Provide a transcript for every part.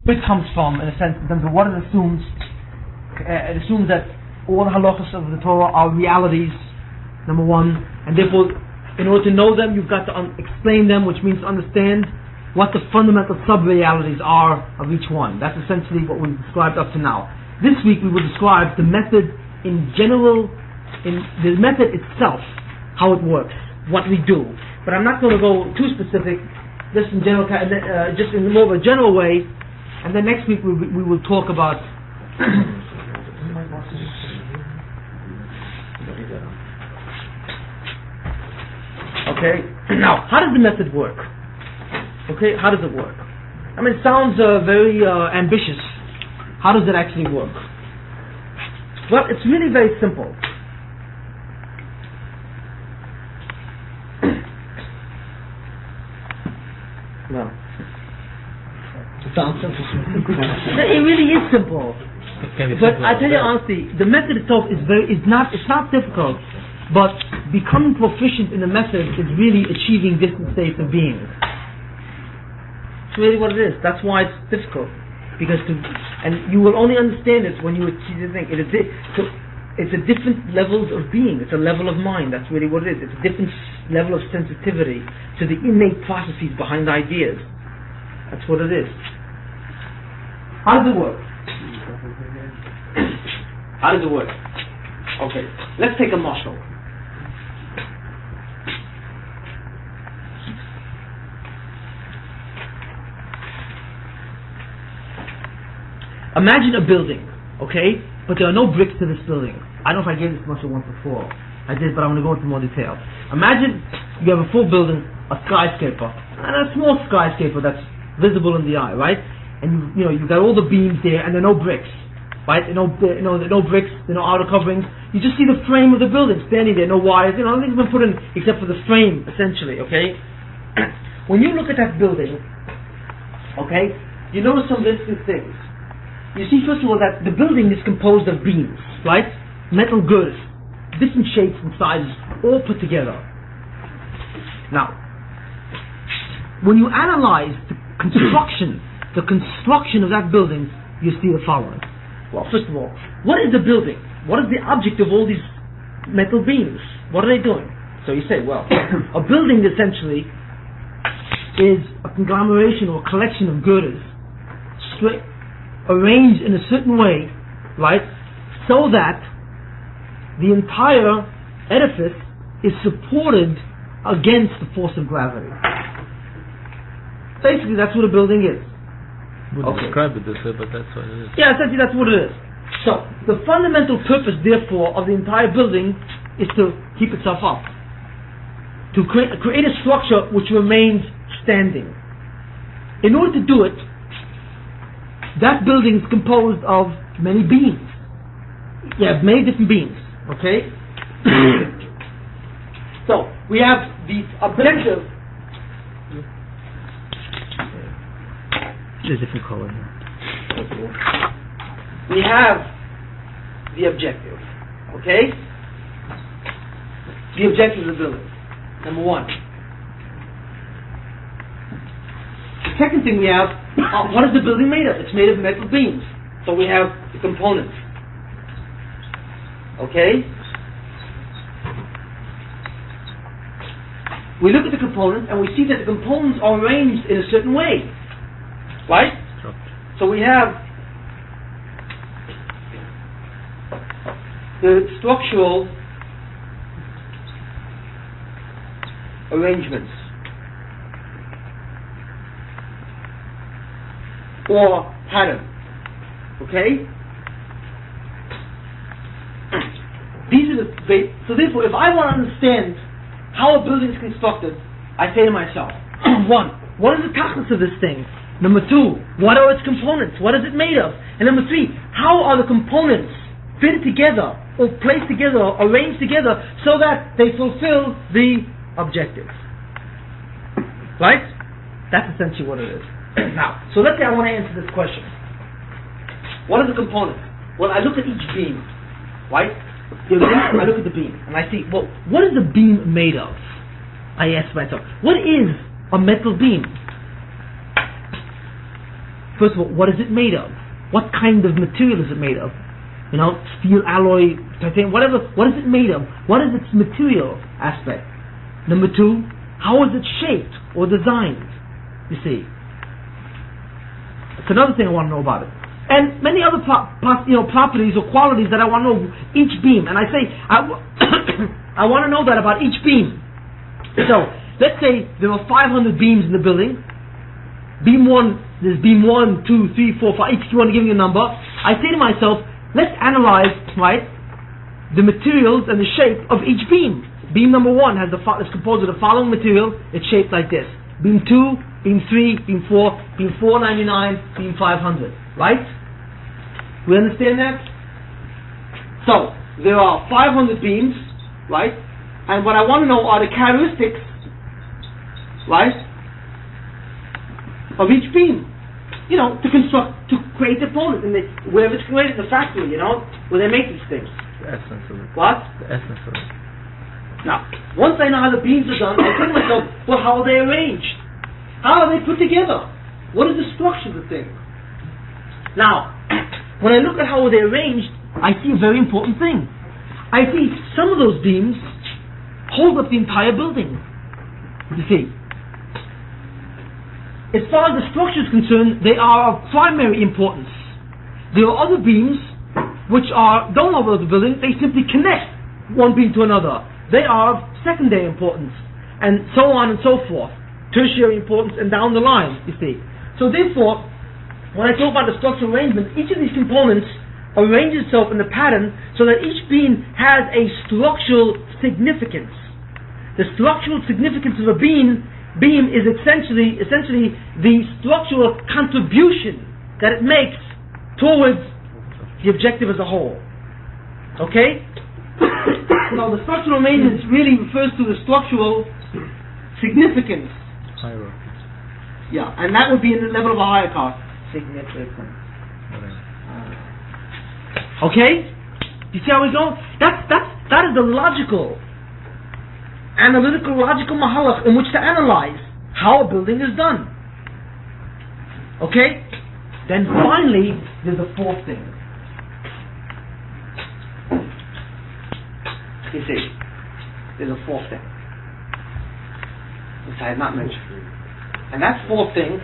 Where it comes from, in a sense, in terms of what it assumes. It assumes that all the halachas of the Torah are realities, number one, and therefore, in order to know them, you've got to explain them, which means to understand what the fundamental sub-realities are of each one. That's essentially what we've described up to now. This week we will describe the method in general, in the method itself, how it works, what we do. But I'm not going to go too specific, just in general, just in more of a general way. And then next week we will talk about okay, now how does the method work? Okay, how does it work? I mean, it sounds very ambitious. How does it actually work? Well, it's really very simple. No. It sounds simple. It really is simple. But I tell you honestly, the method itself is not difficult, but becoming proficient in the method is really achieving different states of being. It's really what it is. That's why it's difficult, and you will only understand it when you achieve the thing. It's a different levels of being. It's a level of mind. That's really what it is. It's a different level of sensitivity to the innate processes behind ideas. That's what it is. How does it work? How does it work? Okay, let's take a mashal. Imagine a building, okay? But there are no bricks to this building. I don't know if I gave this mashal once before. I did, but I'm going to go into more detail. Imagine you have a full building, a skyscraper, and a small skyscraper that's visible in the eye, right? And you've got all the beams there, and there are no bricks, right? There are no bricks, there are no outer coverings. You just see the frame of the building standing there, no wires. Nothing's been put in except for the frame, essentially. Okay. When you look at that building, okay, you notice some interesting things. You see, first of all, that the building is composed of beams, right? Metal girders, different shapes and sizes, all put together. Now, when you analyze the construction of that building, you see the following. Well, first of all, what is the building? What is the object of all these metal beams? What are they doing? So you say, well, a building essentially is a conglomeration or collection of girders arranged in a certain way, right, so that the entire edifice is supported against the force of gravity. Basically, that's what a building is. Wouldn't describe it this way, but that's what it is. Yeah, essentially that's what it is. So, the fundamental purpose, therefore, of the entire building is to keep itself up. To create a structure which remains standing. In order to do it, that building is composed of many beams. You have many different beams, okay? So, we have the objective. There's a different color here. We have the objective, okay? The objective of the building, number one. The second thing we have, what is the building made of? It's made of metal beams. So we have the components. Okay? We look at the components and we see that the components are arranged in a certain way. Right? So we have the structural arrangements or pattern. Okay? These are so therefore, if I want to understand how a building is constructed, I say to myself, one, what is the tachlis of this thing? Number two, what are its components? What is it made of? And number three, how are the components fitted together or placed together or arranged together so that they fulfill the objective? Right? That's essentially what it is. Now, so let's say I want to answer this question. What are the components? Well, I look at each beam, right? I look at the beam and I see, well, what is the beam made of? I ask myself, what is a metal beam? first of all, what is it made of? What kind of material is it made of? You know, steel, alloy, titanium, whatever. What is it made of? What is its material aspect? Number two, how is it shaped or designed? You see, it's another thing I want to know about it. And many other properties or qualities that I want to know each beam. And I say, I want to know that about each beam. So, let's say there are 500 beams in the building. Beam 1, there's beam 1, 2, 3, 4, 5, each you want to give me a number. I say to myself, let's analyze, right, the materials and the shape of each beam. Beam number 1 is composed of the following material. It's shaped like this. Beam 2, beam 3, beam 4, beam 499, beam 500. Right? We understand that? So, there are 500 beams, right? And what I want to know are the characteristics, right, of each beam. You know, to create the component, wherever it's created in the factory, you know, where they make these things. The essence of it. What? The essence of it. Now, once I know how the beams are done, I think to myself, well, how are they arranged? How are they put together? What is the structure of the thing? Now, when I look at how they're arranged, I see a very important thing. I see some of those beams hold up the entire building. You see. As far as the structure is concerned, they are of primary importance. There are other beams which don't hold up the building, they simply connect one beam to another. They are of secondary importance, and so on and so forth. Tertiary importance and down the line, you see. So therefore, when I talk about the structural arrangement, each of these components arranges itself in a pattern so that each beam has a structural significance. The structural significance of a beam is essentially the structural contribution that it makes towards the objective as a whole. Okay? Now the structural arrangement really refers to the structural significance. Hierarchy. Yeah, and that would be in the level of a higher car. Significance. Okay? You see how we go? That is the logical, analytical, logical mahalach in which to analyze how a building is done. Okay? Then finally, there's a fourth thing. You see, there's a fourth thing which I had not mentioned. And that fourth thing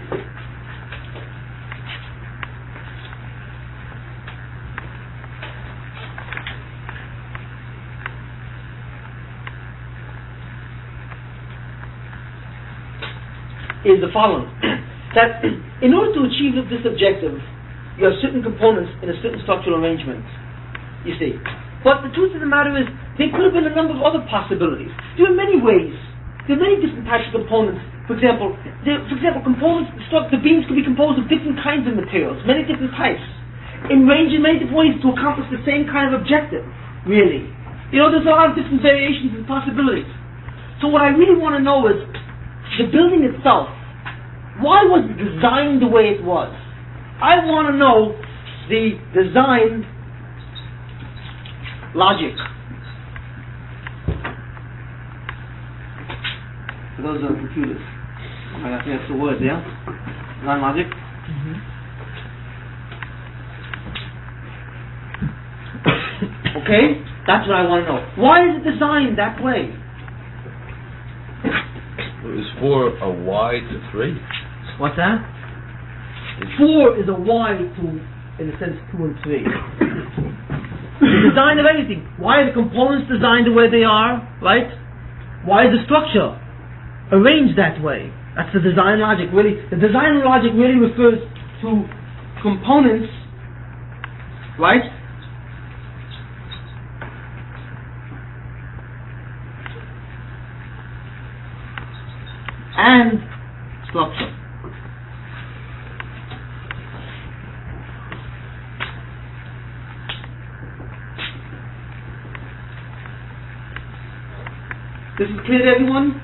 is the following. That in order to achieve this objective, you have certain components in a certain structural arrangement. You see. But the truth of the matter is, there could have been a number of other possibilities. There are many ways. There are many different types of components. For example, components, the beams could be composed of different kinds of materials, many different types, in range in many different ways to accomplish the same kind of objective, really. You know, there's a lot of different variations and possibilities. So what I really want to know is, the building itself, why was it designed the way it was? I want to know the design logic. For those on computers. I think that's the word, yeah? Design logic? Mm-hmm. Okay? That's what I want to know. Why is it designed that way? It was 4 a Y to 3. What's that? 4 is a Y to, in a sense, 2 and 3. The design of anything. Why are the components designed the way they are, right? Why is the structure arranged that way? That's the design logic, really. The design logic really refers to components, right? And structure. This is clear to everyone?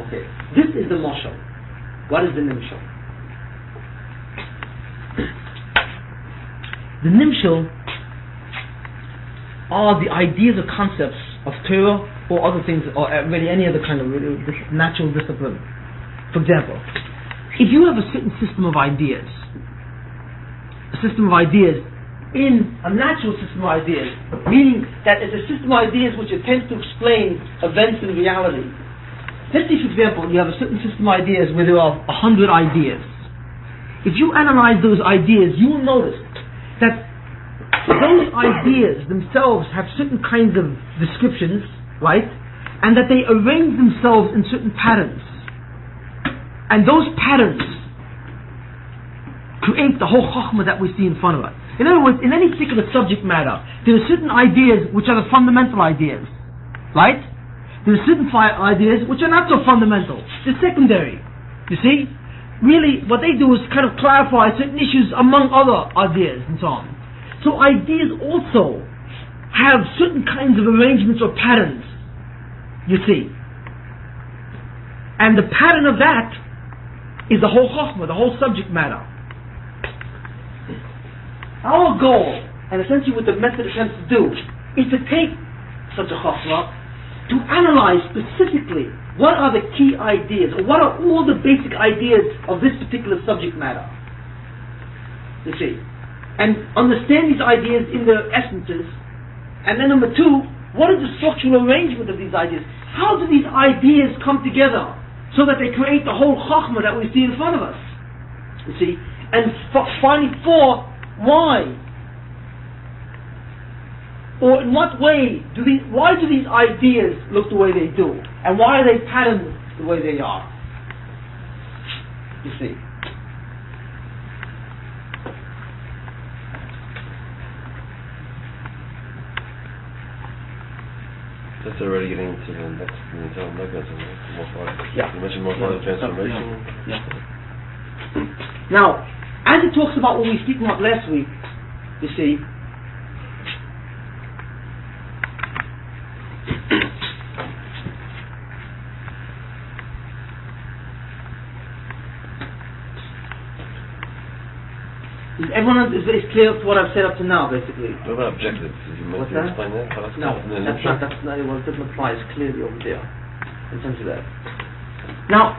Okay. This is the mashal. What is the nimshal? The nimshal are the ideas or concepts of Torah or other things, or really any other kind of natural discipline. For example, if you have a certain system of ideas, system of ideas in a natural system of ideas, meaning that it's a system of ideas which attempts to explain events in reality. Let's say, for example, you have a certain system of ideas where there are 100 ideas. If you analyze those ideas, you will notice that those ideas themselves have certain kinds of descriptions, right? And that they arrange themselves in certain patterns. And those patterns create the whole chokhmah that we see in front of us. In other words, in any particular subject matter, there are certain ideas which are the fundamental ideas, right? There are certain ideas which are not so fundamental. They're secondary. You see? Really, what they do is kind of clarify certain issues among other ideas and so on. So ideas also have certain kinds of arrangements or patterns, you see. And the pattern of that is the whole chokhmah, the whole subject matter. Our goal, and essentially what the method attempts to do, is to take such a chokhmah, to analyze specifically what are the key ideas, or what are all the basic ideas of this particular subject matter. You see. And understand these ideas in their essences. And then number two, what is the structural arrangement of these ideas? How do these ideas come together so that they create the whole chokhmah that we see in front of us? You see? And finally, four, why? Or in what way why do these ideas look the way they do? And why are they patterned the way they are? You see? That's already getting into the next mechanism, right? Yeah. You mentioned more transformation. Yeah. Now, as it talks about what we were speaking about last week, you see, is clear to what I've said up to now, basically. What about objectives? Did you What's that? explain that? No, it doesn't apply. It's clearly over there in terms of that. Now,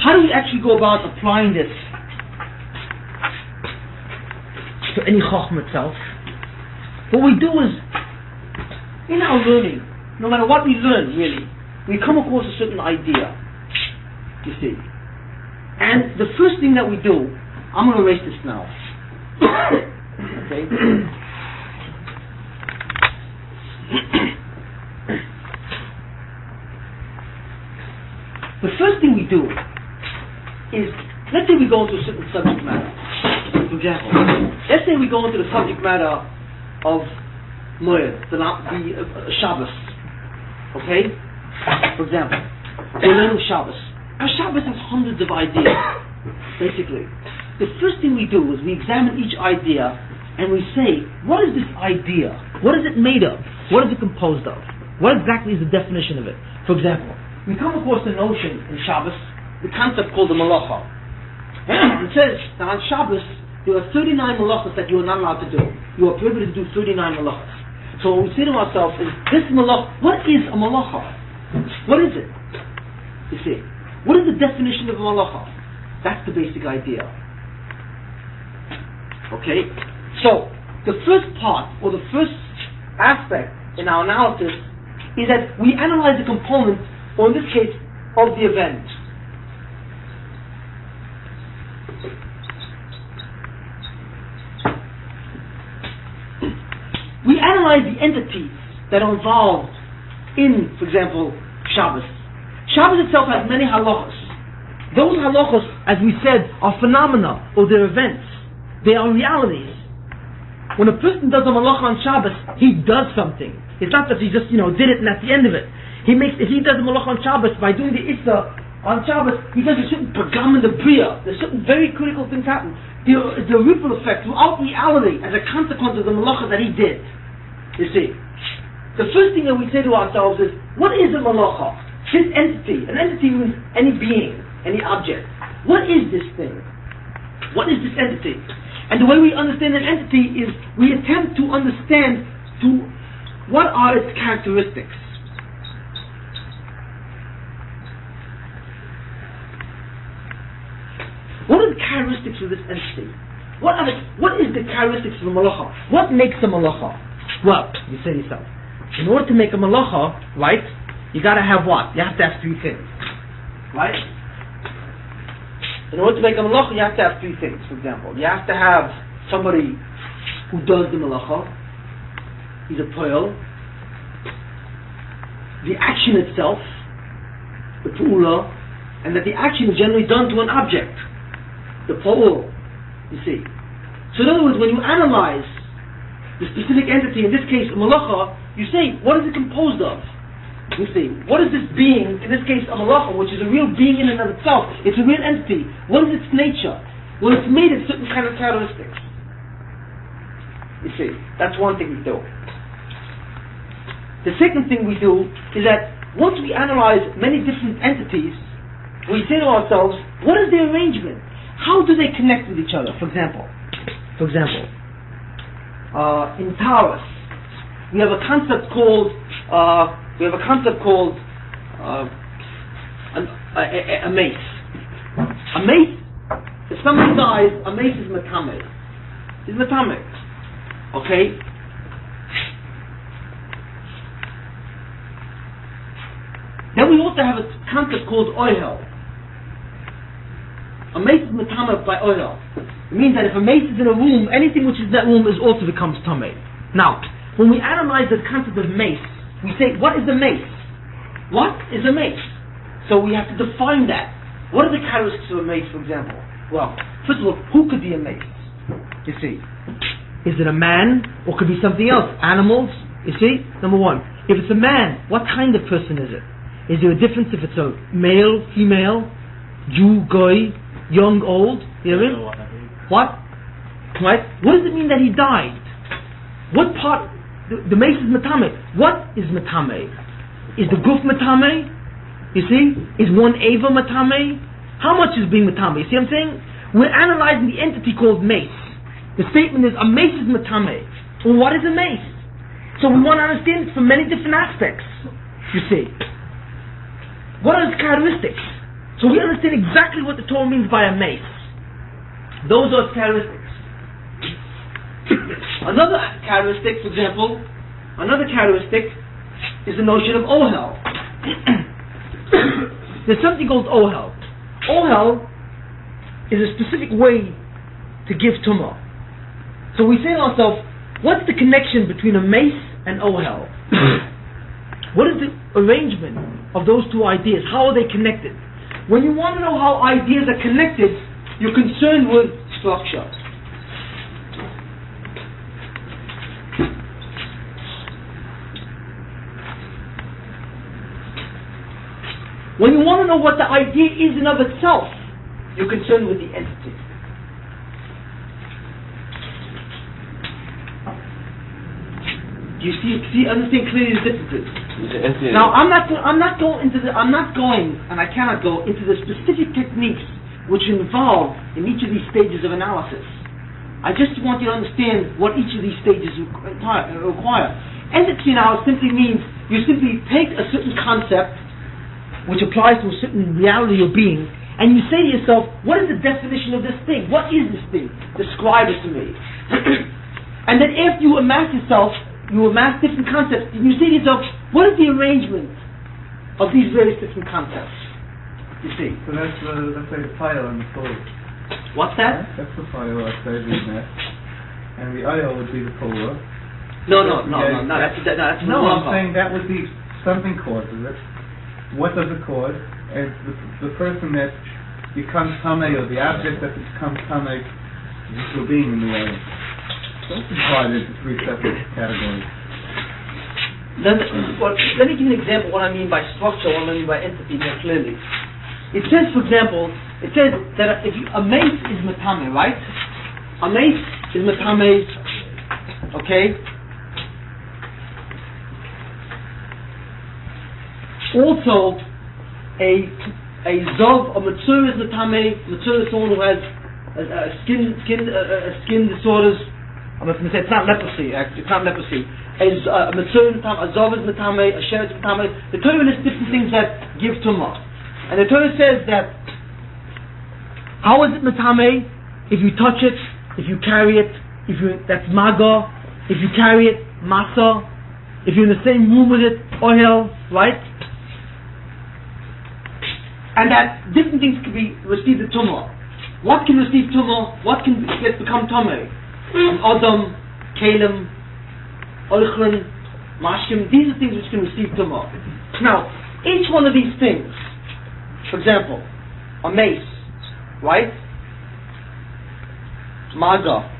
how do we actually go about applying this to any chokhmah itself? What we do is, in our learning, no matter what we learn, really, we come across a certain idea, you see. And the first thing that we do, I'm going to erase this now. Okay? The first thing we do is, let's say we go into a certain subject matter. For example, let's say we go into the subject matter of Moed, the Shabbos. Okay? For example, we're learning Shabbos. Our Shabbos has hundreds of ideas, basically. The first thing we do is we examine each idea and we say, what is this idea? What is it made of? What is it composed of? What exactly is the definition of it? For example, we come across the notion in Shabbos, the concept called the malacha. It says that on Shabbos, there are 39 malachas that you are not allowed to do. You are prohibited to do 39 malachas. So what we say to ourselves is, this malacha, what is a malacha? What is it? You see. What is the definition of a malacha? That's the basic idea. Okay? So, the first part, or the first aspect in our analysis, is that we analyze the component, or in this case, of the event. We analyze the entities that are involved in, for example, Shabbos. Shabbos itself has many halachas. Those halachas, as we said, are phenomena, or they're events. They are realities. When a person does a malacha on Shabbos, he does something. It's not that he just, did it and that's the end of it. If he does a malacha on Shabbos, by doing the Issa on Shabbos, he does a certain pagam in the Bria. There's certain very critical things happen. The ripple effect throughout reality as a consequence of the malacha that he did. You see. The first thing that we say to ourselves is, what is a malacha? This entity, an entity means any being, any object. What is this thing? What is this entity? And the way we understand an entity is we attempt to understand what are its characteristics. What are the characteristics of this entity? What is the characteristics of a malacha? What makes a malacha? Well, you say yourself, in order to make a malacha, right, you got to have what? You have to have three things, right? In order to make a malacha, you have to have three things. For example, you have to have somebody who does the malacha. He's a poel. The action itself, the pu'ula, and that the action is generally done to an object, the po'ul, you see. So in other words, when you analyze the specific entity, in this case a malacha, you say, what is it composed of? You see, what is this being, in this case a malacha, which is a real being in and of itself, it's a real entity. What is its nature? Well, it's made of certain kind of characteristics. You see, that's one thing we do. The second thing we do is that once we analyze many different entities, we say to ourselves, what is their arrangement? How do they connect with each other? For example, in Taurus, we have a concept called a mace. A mace, if somebody dies, a mace is matame. It's matame. Okay? Then we also have a concept called oihel. A mace is matame by oihel. It means that if a mace is in a room, anything which is in that room also becomes tameh. Now, when we analyze the concept of mace, we say, what is a mace? What is a mace? So we have to define that. What are the characteristics of a mace, for example? Well, first of all, who could be a mace? You see. Is it a man, or could be something else? Animals? You see? Number one. If it's a man, what kind of person is it? Is there a difference if it's a male, female, Jew, goy, young, old? You know what I mean? What? Right? What does it mean that he died? What part? The mace is matame. What is matame? Is the guf matame? You see? Is one eva matame? How much is being matame? You see what I'm saying? We're analyzing the entity called mace. The statement is, a mace is matame. Well, what is a mace? So we want to understand it from many different aspects. You see? What are its characteristics? So we understand exactly what the Torah means by a mace. Those are its characteristics. Another characteristic, for example, is the notion of ohel. There's something called ohel. Ohel is a specific way to give tumah. So we say to ourselves, what's the connection between a mace and ohel? What is the arrangement of those two ideas? How are they connected? When you want to know how ideas are connected, you're concerned with structure. When you want to know what the idea is in of itself, you're concerned with the entity. Do you understand clearly the differences? Now, I'm not going, and I cannot go into the specific techniques which involve in each of these stages of analysis. I just want you to understand what each of these stages require. Entity now simply means you simply take a certain concept which applies to a certain reality or being, and you say to yourself, what is the definition of this thing? What is this thing? Describe it to me. And then after you amass different concepts, and you say to yourself, what is the arrangement of these various different concepts? You see. So that's the fire on the pole. What's that? That's the fire outside the net. And the oil would be the polar. No, that's I'm saying that would be something causes it. What does it cause? And the person that becomes Tameh, or the object that becomes Tameh, to being in the oil. Don't divide it into three separate categories. Let me give you an example of what I mean by structure, what I mean by entity more clearly. It says, for example, that a mace is matame, right? A mace is matame, okay? Also, a zov, a matzur is matame. Matzur is someone who has skin disorders. I'm going to say it's not leprosy. Actually, it's not leprosy. A matzur is matame. A zov is matame. A sher is matame. The Torah lists different things that give tumah, and the Torah says that How is it Matame? If you touch it, if you carry it, that's Maga. If you carry it, Masa. If you're in the same room with it, Ohel, right? And that different things can be received the Tumah. What can receive Tumah? What can become Tameh? Adam, Kalim, Olchran, Mashkim, these are things which can receive Tumah. Now, each one of these things, for example, a mace, right? Maga.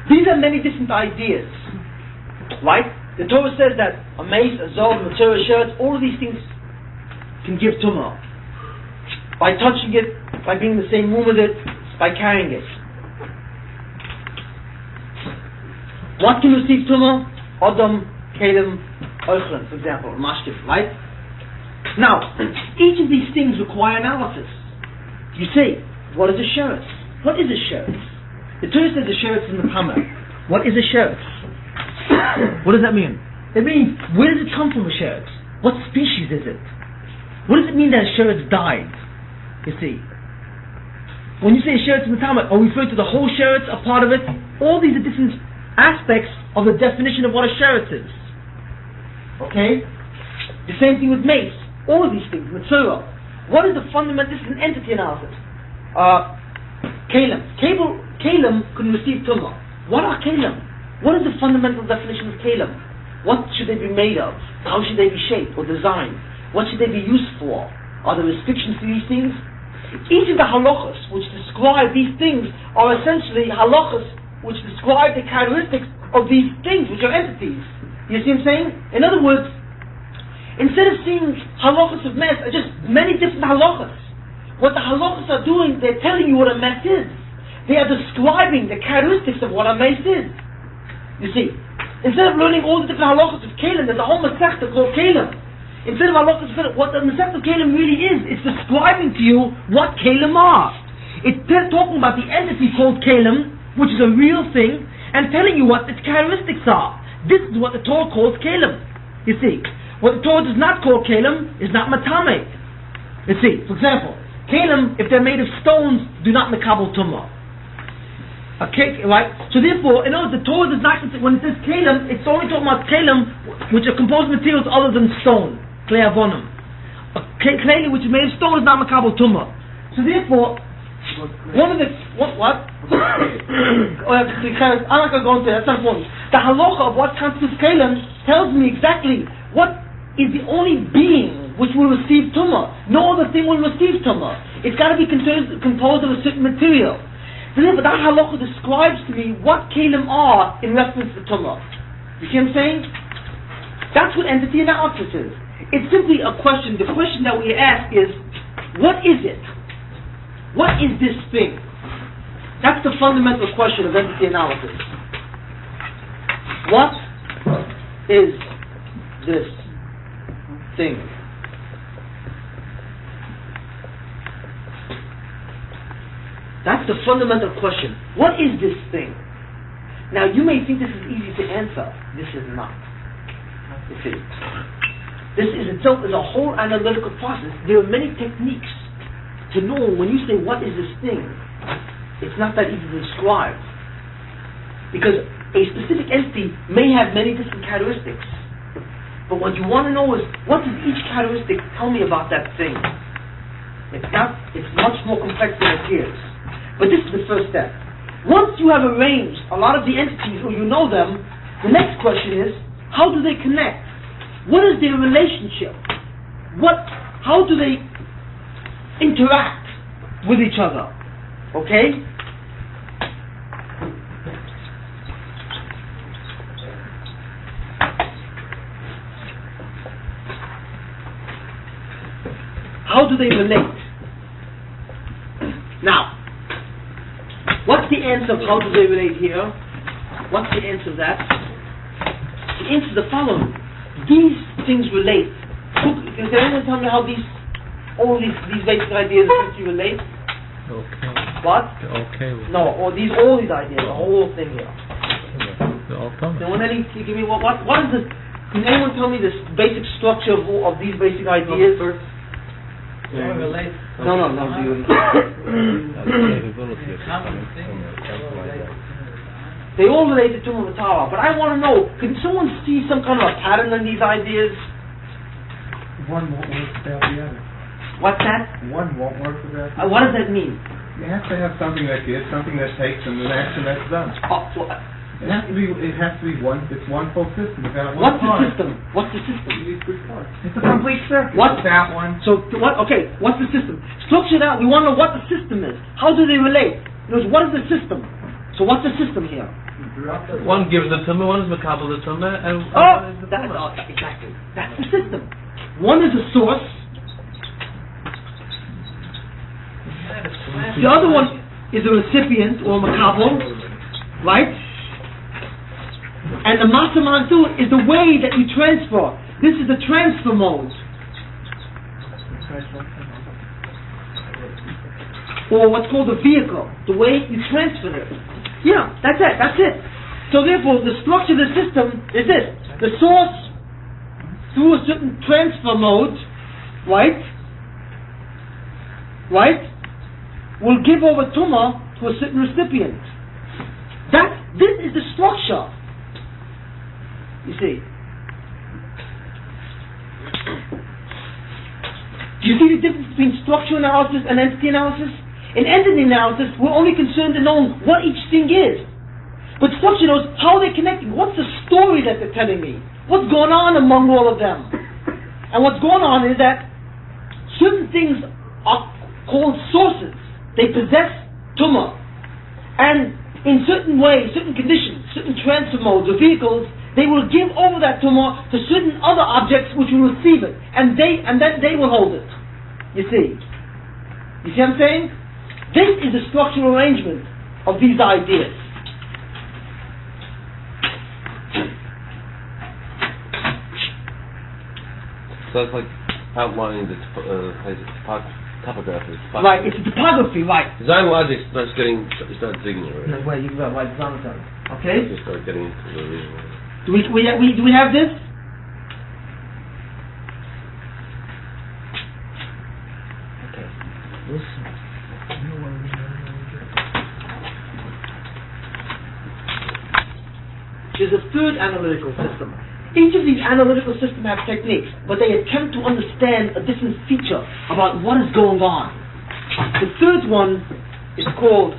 These are many different ideas, right? The Torah says that a mace, a zog, material shirts, all of these things can give tumah by touching it, by being in the same room with it, by carrying it. What can receive tumah? Adam, Kalim, Ochran, for example, Mashkif, right? Now, each of these things require analysis. You say, what is a sheretz? What is a sheretz? The Torah says the sheretz is in the Tameh. What is a sheretz? What does that mean? It means, where does it come from, a sheretz? What species is it? What does it mean that a sheretz died? You see, when you say a sheretz in the Tameh, are we referring to the whole sheretz, a part of it? All these are different aspects of the definition of what a sheretz is. Okay? The same thing with mace. All of these things, Mitzvos. What is the fundamental? This is an entity analysis. Kalim. Kalim can receive tumah. What are kalim? What is the fundamental definition of kalim? What should they be made of? How should they be shaped or designed? What should they be used for? Are there restrictions to these things? Each of the halachas which describe these things are essentially halachas which describe the characteristics of these things, which are entities. You see what I'm saying? In other words, instead of seeing halachas of mess are just many different halachas, what the halachas are doing, they're telling you what a mess is. They are describing the characteristics of what a mess is. You see, instead of learning all the different halachas of Kalim, there's a whole masechta called Kalim. Instead of halachas of what the masechta of Kalim really is, it's describing to you what Kalim are. It's talking about the entity called Kalim, which is a real thing, and telling you what its characteristics are. This is what the Torah calls Kalim. You see, what the Torah does not call Kalim is not Matame. You see, for example, Kalim, if they're made of stones, do not Mekabel Tumah. Okay, right? So therefore, in other words, the Torah does not, when it says Kalim, it's only talking about Kalim, which are composed materials other than stone, Klei Avonim. Klei which is made of stone is not Mekabel Tumah. So therefore, one of the, what? Because I'm not going to go into that, that's not important. The halacha of what constitutes Kalim tells me exactly what is the only being which will receive tumah. No other thing will receive tumah. It's got to be composed of a certain material. So therefore, that halacha describes to me what kalim are in reference to tumah. You see what I'm saying? That's what entity analysis is. It's simply a question. The question that we ask is, what is it? What is this thing? That's the fundamental question of entity analysis. What is this thing? That's the fundamental question. What is this thing? Now you may think this is easy to answer. This is not. You see, this is itself is a whole analytical process. There are many techniques to know when you say what is this thing. It's not that easy to describe, because a specific entity may have many different characteristics. But what you want to know is, what does each characteristic tell me about that thing? It's much more complex than it appears. But this is the first step. Once you have arranged a lot of the entities, or you know them, the next question is, how do they connect? What is their relationship? How do they interact with each other? Okay? How do they relate? Now, what's the answer answer of how do they relate here? What's the answer of that? The answer is the following. These things relate. Can anyone tell me how all these basic ideas essentially relate? Okay. What? Okay. No, all these ideas, the whole thing here. They're all common. Can you give me what is this? Can anyone tell me this basic structure of these basic ideas? No. They all relate to Tumah V'Tara, but I want to know, can someone see some kind of a pattern in these ideas? One won't work without the other. What's that? One won't work without the other. What does that mean? You have to have something that gives, something that takes, and an action that's done. It has to be one. It's one full system. What's the system? What's the system? It's a complete circuit. What's that one? So what? Okay. What's the system? Structure it out. We want to know what the system is. How do they relate? What is the system? So what's the system here? One gives the tumah, one is makabel the tumah, and exactly. That's the system. One is a source. The other one is a recipient or makabel, right? And the masaman too is the way that you transfer. This is the transfer mode. Or what's called the vehicle. The way you transfer it. Yeah, that's it. So therefore, the structure of the system is this. The source, through a certain transfer mode, right, will give over tumah to a certain recipient. This is the structure. You see. Do you see the difference between structural analysis and entity analysis? In entity analysis, we're only concerned in knowing what each thing is. But structure knows how they're connecting. What's the story that they're telling me? What's going on among all of them? And what's going on is that certain things are called sources. They possess tumah. And in certain ways, certain conditions, certain transfer modes or vehicles, they will give over that tumah to certain other objects which will receive it. And then they will hold it. You see? You see what I'm saying? This is the structural arrangement of these ideas. So it's like outlining the topography. Right, it's a topography, right. Design logic starts digging already. No, wait, you can go right design logic. Okay? You start getting into the reason. Do we have this? Okay. There's a third analytical system. Each of these analytical systems have techniques, but they attempt to understand a different feature about what is going on. The third one is called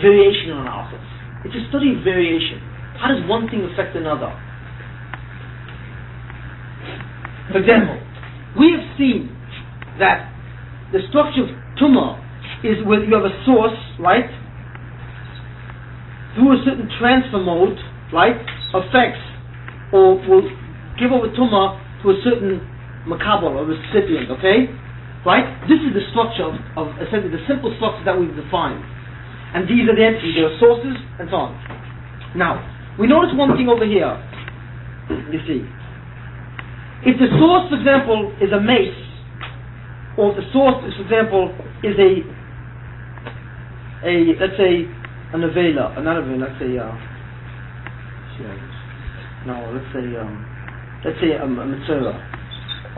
variational analysis. It's a study of variation. How does one thing affect another? For example, we have seen that the structure of tumah is where you have a source, right? Through a certain transfer mode, right? Affects or will give over tumah to a certain makabel, or recipient, okay? Right? This is the structure of essentially the simple structure that we've defined. And these are the entities, there are sources, and so on. Now, we notice one thing over here. You see. If the source, for example, is a mace, or if the source, for example, is let's say, a novella, let's say a mitzvah.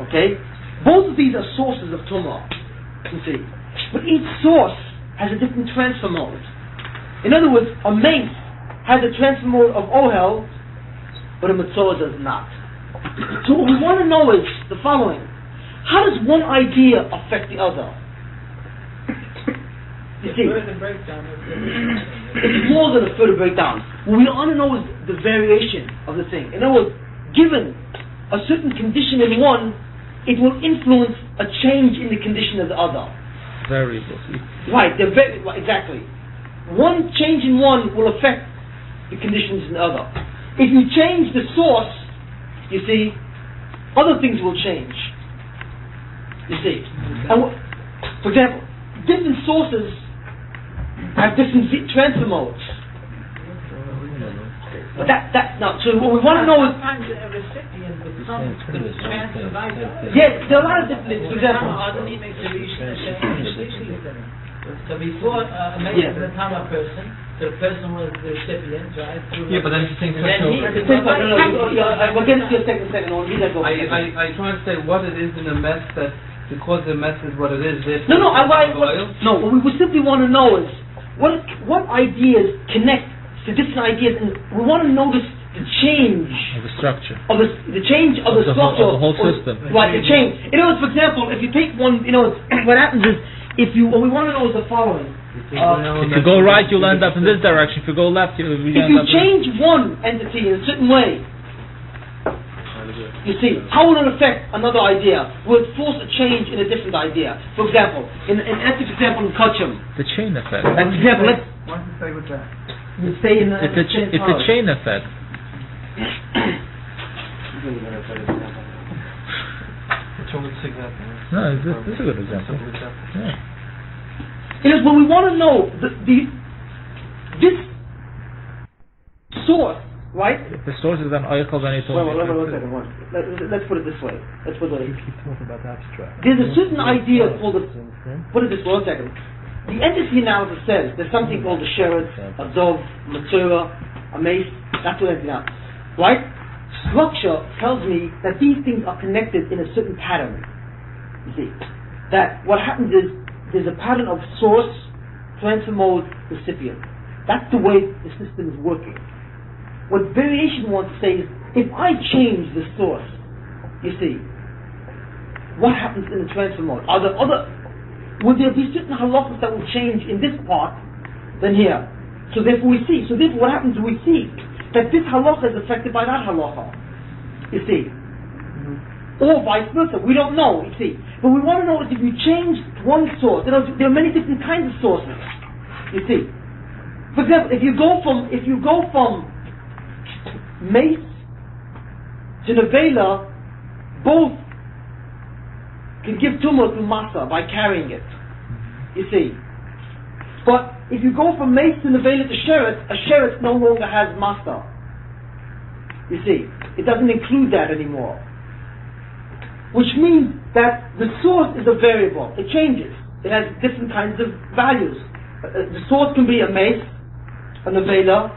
Okay? Both of these are sources of tumah. You see. But each source has a different transfer mode. In other words, a mace has a transfer mode of ohel, but a mitzvah does not. So what we want to know is the following. How does one idea affect the other? You see, it's more than a further breakdown. What we want to know is the variation of the thing. In other words, given a certain condition in one, it will influence a change in the condition of the other. Variables. Right, exactly. One change in one will affect the conditions in the other. If you change the source, you see, other things will change. You see. And for example, different sources have different transfer modes. But that's not true. What we want to know is... Sometimes a recipient becomes the transfer writer. Yes, there are a lot of different things. For example... So before a message from the Tama person, the person was the recipient, right? Yeah, but then you think... Then he... We'll get into a second. I'll read that over. I try to say what it is in the mess that... Because the mess is what it is, No, what we simply want to know is what ideas connect to different ideas, and we want to notice the change Of the structure. of the change of the structure of the whole system. Right, the change. In other words, for example, if you take one, what happens is what we want to know is the following. If you go right, you'll end up in this direction. If you go left, if you change one entity in a certain way, you see, how will it affect another idea? Will it force a change in a different idea? For example, in ethics example in Kachim. The chain effect. As an example, let's What does it say with that? stay in the It's a chain effect. No, this is a good example. Yeah. It is when we want to know this source, right? The source is an oichel then it's Let's put it this way. Let's put it. keep talking about the abstract. There's a certain idea called put it this way. 1 second. The entity analysis says there's something called a sheretz, a dov, matzura, a mace. That's what entity analysis, right? Structure tells me that these things are connected in a certain pattern. You see, that what happens is there's a pattern of source, transfer mode, recipient. That's the way the system is working. What variation wants to say is, if I change the source, you see, what happens in the transfer mode? Would there be certain halachas that will change in this part than here? So therefore what happens is we see that this halacha is affected by that halacha. You see. Or vice versa. We don't know, you see. But we want to know if you change one source, there are many different kinds of sources. You see. For example, if you go from mace to nevela, both can give tumor to masa by carrying it. You see. But if you go from mace to nevela to sheretz, a sheretz no longer has masa. You see. It doesn't include that anymore. Which means that the source is a variable. It changes. It has different kinds of values. The source can be a mace, a nevela,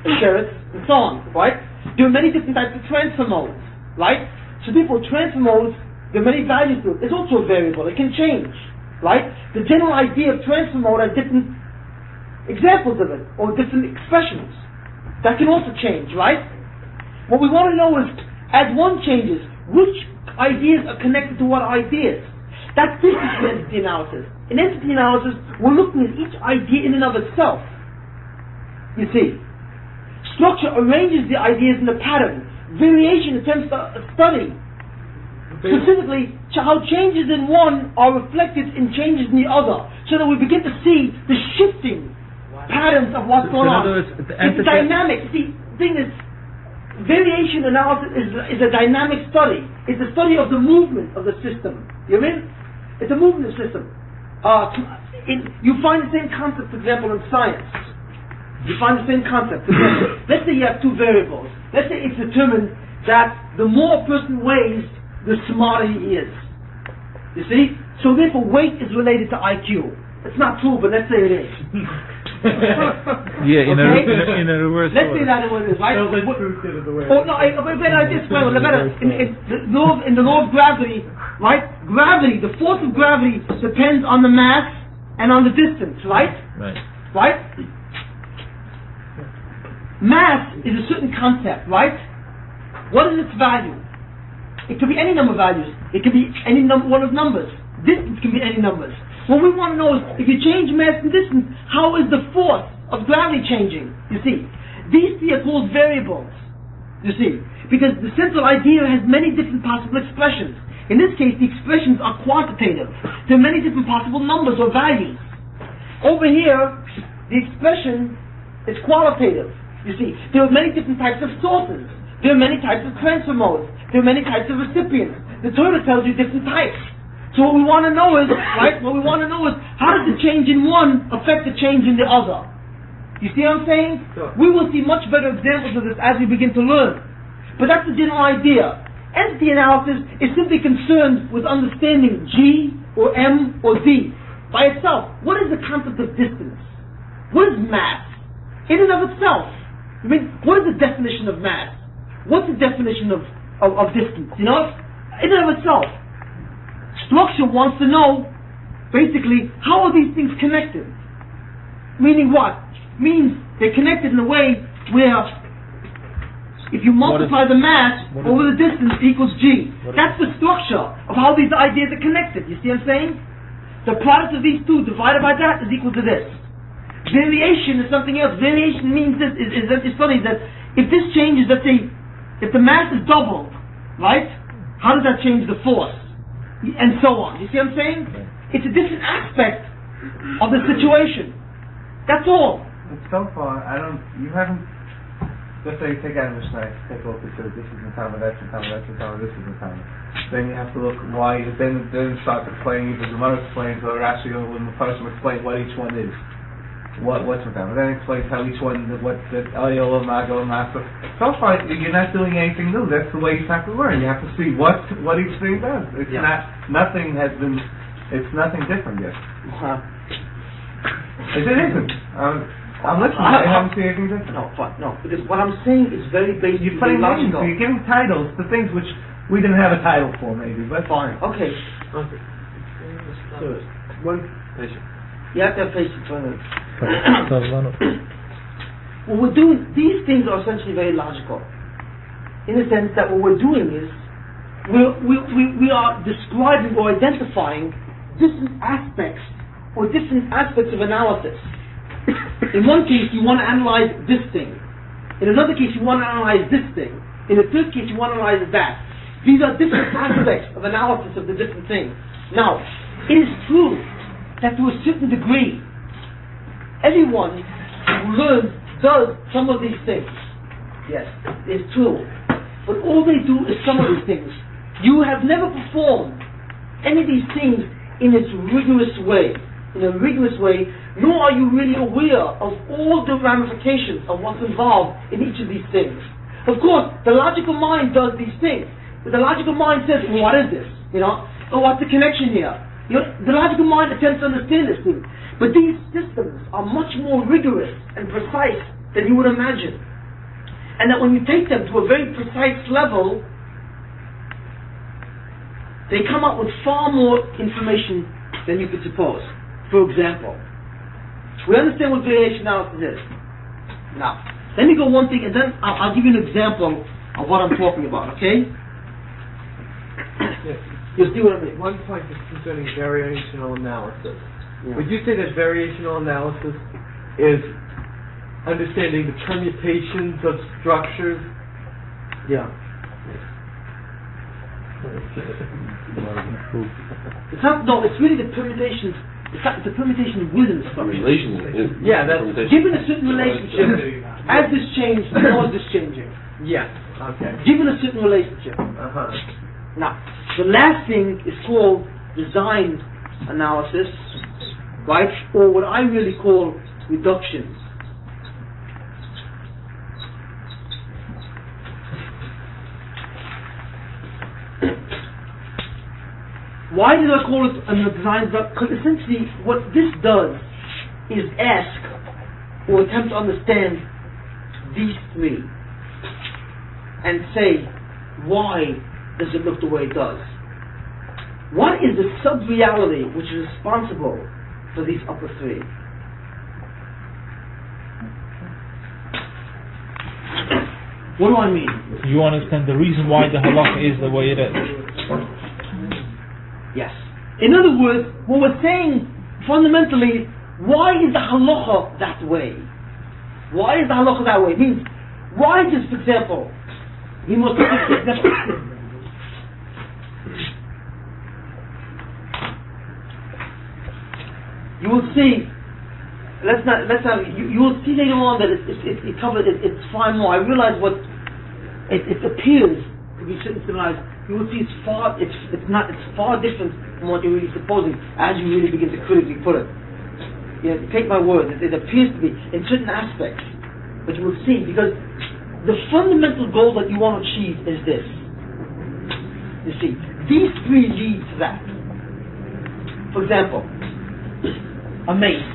a sheretz, and so on, right? There are many different types of transfer modes, right? So therefore, transfer modes, there are many values to it. It's also a variable. It can change, right? The general idea of transfer mode has different examples of it, or different expressions. That can also change, right? What we want to know is, as one changes, which ideas are connected to what ideas? That's different from entity analysis. In entity analysis, we're looking at each idea in and of itself. You see. Structure arranges the ideas in a pattern. Variation attempts to study. Specifically, how changes in one are reflected in changes in the other. So that we begin to see the shifting patterns of what's going on. It's dynamic. See, the thing is, variation analysis is a dynamic study. It's a study of the movement of the system. You mean? It's a movement of the system. You find the same concept, for example, in science. You find the same concept. For example, let's say you have two variables. Let's say it's determined that the more a person weighs, the smarter he is. You see? So therefore weight is related to IQ. It's not true, but let's say it is. Yeah, in a reverse Let's say that it is, right? So let's prove it the way. Oh no, in the law of gravity, right? Gravity, the force of gravity depends on the mass and on the distance, right? Right. Right? Mass is a certain concept, right? What is its value? It could be any number of values. It could be any one of numbers. Distance can be any numbers. What we want to know is, if you change mass and distance, how is the force of gravity changing? You see, these three are called variables. You see, because the central idea has many different possible expressions. In this case, the expressions are quantitative. There are many different possible numbers or values. Over here, the expression is qualitative. You see, there are many different types of sources. There are many types of transfer modes. There are many types of recipients. The Torah tells you different types. So what we want to know is, right, how does the change in one affect the change in the other? You see what I'm saying? Sure. We will see much better examples of this as we begin to learn. But that's the general idea. Entity analysis is simply concerned with understanding G or M or D by itself. What is the concept of distance? What is mass? In and of itself. I mean, what is the definition of mass? What's the definition of distance? You know? In and of itself. Structure wants to know, basically, how are these things connected? Meaning what? Means they're connected in a way where if you multiply the mass over the distance equals G. That's the structure of how these ideas are connected. You see what I'm saying? The product of these two divided by that is equal to this. Variation is something else. Variation means this. It's funny that if this changes, let's say, if the mass is doubled, right? How does that change the force? And so on. You see what I'm saying? It's a different aspect of the situation. That's all. But so far, you haven't, let's say you take out a Mishnah, take a look at this is in Talmud, that's in Talmud, that's in Talmud, this is in Talmud. Then you have to look why, then start explaining, either the Gemara explains, or Rashi or the Mepharshim explain what each one is. What's with them? And then it explains how each one, what the Elio, Mago, Master. So far, you're not doing anything new. That's the way you have to learn. You have to see what each thing does. It's nothing different yet. It isn't. I'm listening. I haven't seen anything different. No, because what I'm saying is very basic. You're putting names, so you're giving titles to things which we didn't have a title for, maybe, but fine. Okay. So, one patient. You have to have patience for it. What we're doing, these things are essentially very logical, in the sense that what we're doing is we are describing or identifying different aspects of analysis. In one case, you want to analyze this thing. In another case, you want to analyze this thing. In the third case, you want to analyze that. These are different aspects of analysis of the different things. Now, it is true that to a certain degree, everyone who learns does some of these things. Yes, it's true. But all they do is some of these things. You have never performed any of these things in a rigorous way, nor are you really aware of all the ramifications of what's involved in each of these things. Of course, the logical mind does these things. But the logical mind says, well, what is this? Oh, what's the connection here? The logical mind attempts to understand this thing. But these systems are much more rigorous and precise than you would imagine. And that when you take them to a very precise level, they come up with far more information than you could suppose. For example, we understand what variation analysis is. Now, let me go one thing, and then I'll give you an example of what I'm talking about, okay? Yes. You'll see what I mean. One point is concerning variational analysis. Yeah. Would you say that variational analysis is understanding the permutations of structures? Yeah. It's not. No, it's really the permutations. It's the permutation within the structure. Yeah, that's given a certain relationship. As this changed, how is this changing? yes. Okay. Given a certain relationship. Now, the last thing is called design analysis, right? Or what I really call reduction. Why did I call it a design? Because essentially what this does is ask or attempt to understand these three and say, why does it look the way it does? What is the sub-reality which is responsible for these upper three? What do I mean? You understand the reason why the halakha is the way it is. Yes. In other words, what we're saying fundamentally, why is the halacha that way? Why is the halacha that way? It means, why does, for example, he must you will see. You will see later on that it's covered. It's far more. I realize what it appears to be symbolized. You will see it's far different from what you're really supposing as you really begin to critically put it. Take my word, it appears to be in certain aspects, but you will see, because the fundamental goal that you want to achieve is this. You see, these three lead to that. For example, a mace.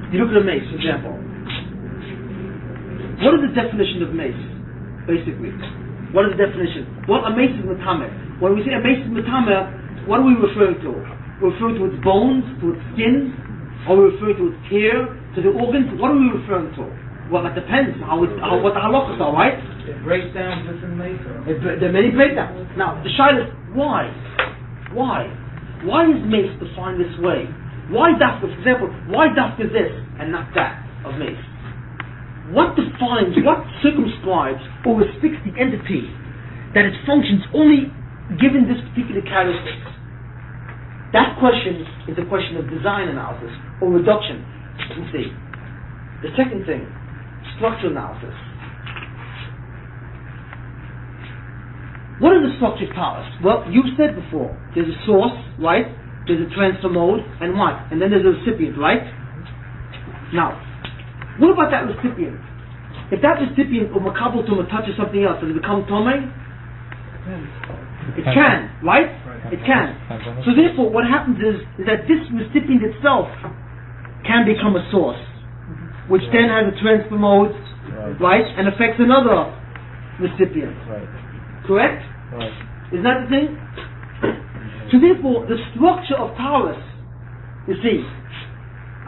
You look at a mace, for example. What is the definition of mace, basically? What is the definition? Well, a mace is matame. When we say a mace is matame, what are we referring to? We're referring to its bones, to its skin, or we're referring to its hair, to the organs? What are we referring to? Well, that depends what the halachas are, right? It breaks down different mace. There are many breakdowns. Now, the shaila is, why? Why? Why is mace defined this way? Why dafka, for example, why dafka this and not that of mace? What defines, what circumscribes or restricts the entity that it functions only given this particular characteristic? That question is a question of design analysis or reduction. You see. The second thing, structural analysis. What is the structure of talis? Well, you said before, there's a source, right? There's a transfer mode, and what? And then there's a recipient, right? Now, what about that recipient? If that recipient or makabel tumah touches something else, does it become tomei? It can, right? It can. So therefore, what happens is that this recipient itself can become a source, which then has a transfer mode, right? And affects another recipient. Correct? Isn't that the thing? So therefore, the structure of talis, you see,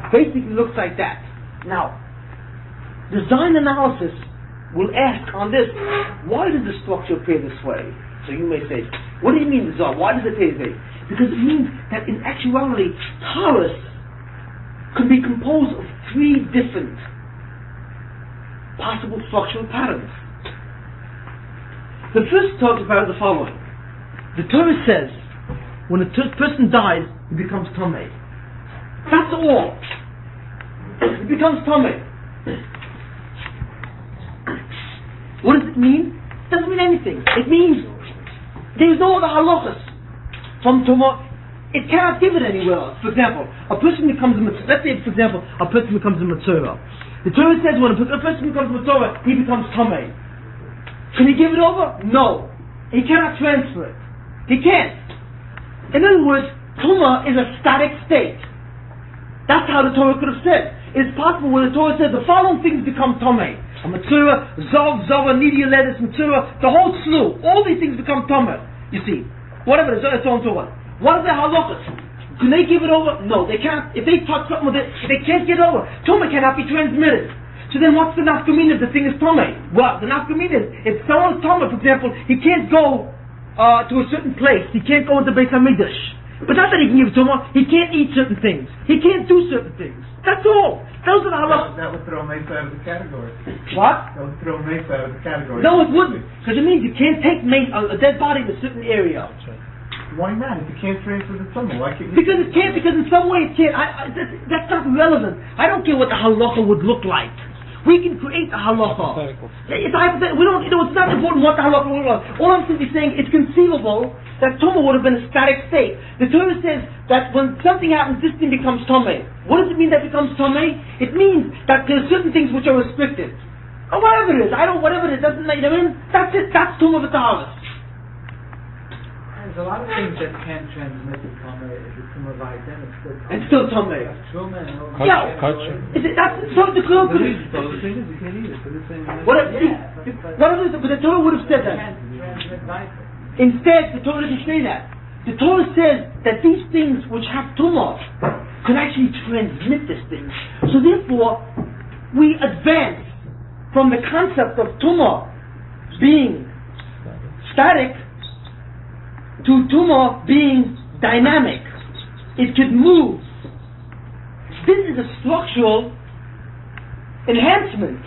basically looks like that. Now, design analysis will ask on this, why does the structure appear this way? So you may say, what do you mean design? Why does it appear this way? Because it means that in actuality, talis could be composed of three different possible structural patterns. The first talks about the following. The Torah says, when a person dies, he becomes tamei. That's all. He becomes tamei. What does it mean? It doesn't mean anything. It means there's no other halachas from Tumah. It cannot give it anywhere else. For example, a person becomes a Matzorah. Let's say, for example, a person becomes a Matzorah. The Torah says when a person becomes a Matzorah, he becomes tamei. Can he give it over? No. He cannot transfer it. He can't. In other words, Tumah is a static state. That's how the Torah could have said. It's possible when the Torah says the following things become Tomei. A Matzorah, Zov, Zova, Nidia, Ledis, Matzorah, the whole slew. All these things become Tomei. You see. Whatever it is, it's on Torah. What are the halachas? Can they give it over? No, they can't. If they touch something with it, they can't get it over. Tomei cannot be transmitted. So then what's the nafkamina if the thing is Tomei? Well, the nafkamina is, if someone's Tomei, for example, he can't go to a certain place. He can't go into Beit HaMikdash. But not that he can give Tumah, he can't eat certain things. He can't do certain things. That's all. Those are the halachas. That would throw Mesa out of the category. What? That would throw Mesa out of the category. No, it wouldn't. Because it means you can't take a dead body in a certain area. Why not? If you can't transfer the tumah, why can't you? Because it can't, because in some way it can't. That's not relevant. I don't care what the halacha would look like. We can create a halacha. It's hypothetical. We don't, it's not important what the halacha would look like. All I'm simply saying, it's conceivable that tumah would have been a static state. The Torah says that when something happens, this thing becomes tamei. What does it mean that becomes tamei? It means that there are certain things which are restricted. Or whatever it is, whatever it is, doesn't matter. That's it. That's tumah v'taharas. There's a lot of things that can transmit the tumah. If it's tumah by them, it's still tamei. Truma and all Yeah. That's so the Torah could have. So the thing is, you can't eat it. So the same way. But the Torah would have said that. Instead, the Torah doesn't say that. The Torah says that these things which have tumah can actually transmit this thing. So therefore, we advance from the concept of tumah being static to tumah being dynamic. It could move. This is a structural enhancement.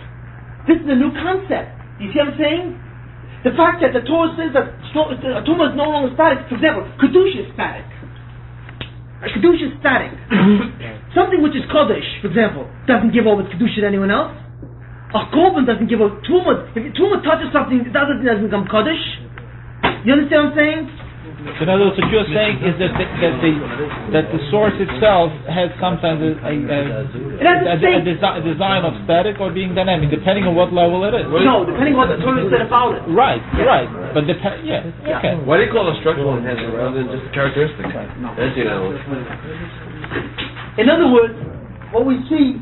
This is a new concept. You see what I'm saying? The fact that the Torah says that tumah is no longer static. For example, kedusha is static. A kedusha is static. Something which is kodesh, for example, doesn't give over its kedusha to anyone else. A korban doesn't give over truma. If truma touches something, it doesn't become kodesh. You understand what I'm saying? So in other words, what you're saying is that the source itself has sometimes a design of static or being dynamic, depending on what level it is. No, depending on what the Torah said about it. Right. But okay. Why do you call it a structural enhancement rather than just a characteristic? That's, you know. In other words, what we see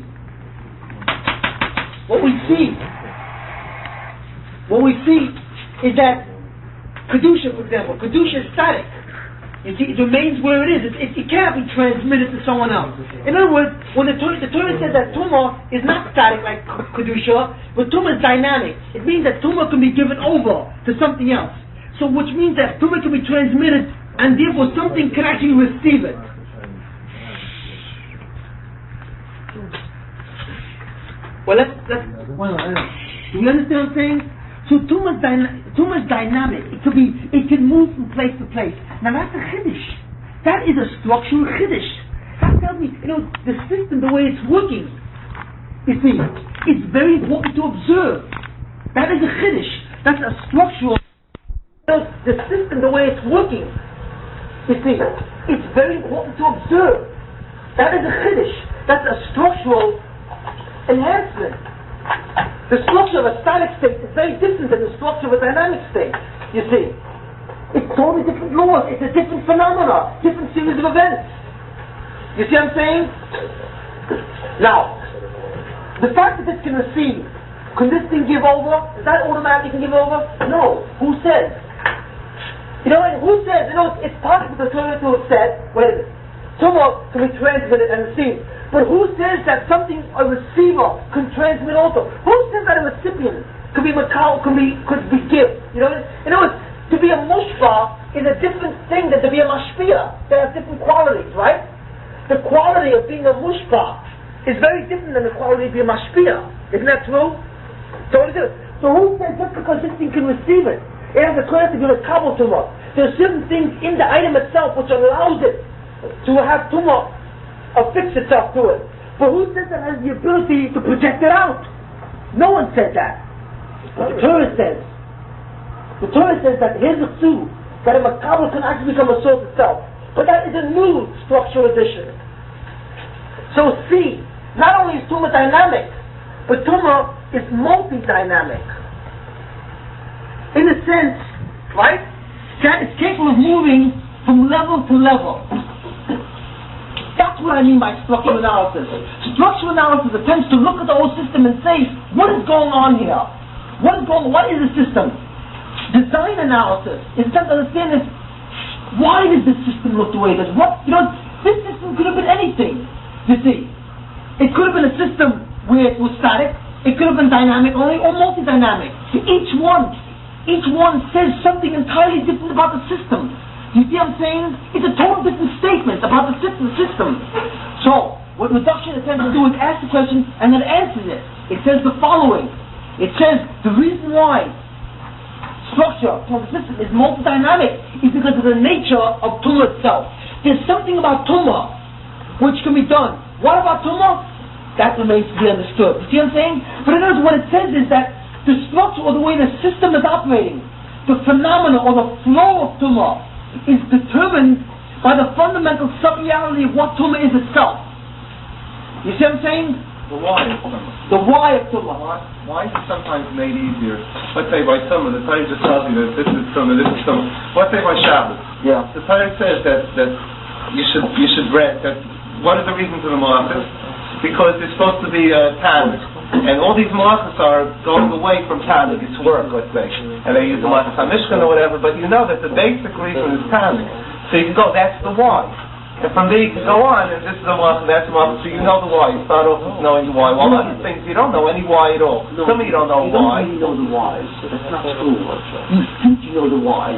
is that Kedusha, for example, Kedusha is static. You see, it remains where it is. It can't be transmitted to someone else. In other words, when the Torah says that Tumah is not static like Kedusha, but Tumah is dynamic. It means that Tumah can be given over to something else. So which means that Tumah can be transmitted and therefore something can actually receive it. Well, do you understand what I'm saying? So Tumah is dynamic. It can move from place to place. Now that's a chiddush. That is a structural chiddush. That tells me, the system, the way it's working. You see, it's very important to observe. That is a chiddush. That's a structural. The system, the way it's working. You see, it's very important to observe. That is a chiddush. That's a structural enhancement. The structure of a static state is very different than the structure of a dynamic state. You see, it's totally different laws. It's a different phenomena, different series of events. You see what I'm saying? Now, the fact that this can receive, can this thing give over? Is that automatically can give over? No. Who says? Who says? It's possible for the Torah to have said, wait a minute, Tumah can be transmitted and received. But who says that something, a receiver, can transmit also? Who says that a recipient could be makal, could be give? In other words, to be a mushba is a different thing than to be a mashpia. They have different qualities, right? The quality of being a mushba is very different than the quality of being a mashpia. Isn't that true? So who says just because this thing can receive it, it has the quality to be a kabul tumah? There are certain things in the item itself which allows it to have tumah affix itself to it. But who says that has the ability to project it out? No one said that. But the Torah says. The Torah says that here's a two, that a makabel can actually become a source itself. But that is a new structural addition. So see, not only is Tumah dynamic, but Tumah is multi-dynamic. In a sense, right? That it's capable of moving from level to level. That's what I mean by structural analysis. Structural analysis attempts to look at the whole system and say, what is going on here? What is the system? Design analysis is to understand this. Why does this system look the way it does? This system could have been anything. You see, it could have been a system where it was static. It could have been dynamic only or multi-dynamic. Each one says something entirely different about the system. You see what I'm saying? It's a total different statement about the system. So, what reduction attempts to do is ask the question and then answers it. It says the following. It says the reason why structure of the system is multi-dynamic is because of the nature of Tumah itself. There's something about Tumah which can be done. What about Tumah? That remains to be understood. You see what I'm saying? But in other words, what it says is that the structure or the way the system is operating, the phenomena or the flow of Tumah, is determined by the fundamental sub-reality of what Tumah is itself. You see what I'm saying? The why. The why of Tumah. Why is it sometimes made easier? Let's say by Tumah, the Torah just tells you that this is Tumah, this is Tumah. Let's say by Shabbos. Yeah. The Torah says that you should rest. That what is the reason for the malachas? Because it's supposed to be Tanakh. And all these malachas are going away from Tanakh. It's work, let's say. And they use the malachas HaMishkan or whatever, but you know that the basic reason is Tanakh. So you can go, that's the why. And from there you can go on, and this is a malacha, that's a malacha, so you know the why. You start off with knowing the why. Well, other things you don't know any why at all. Some of you don't know why. You don't really know the why. That's not true. You think you know the why.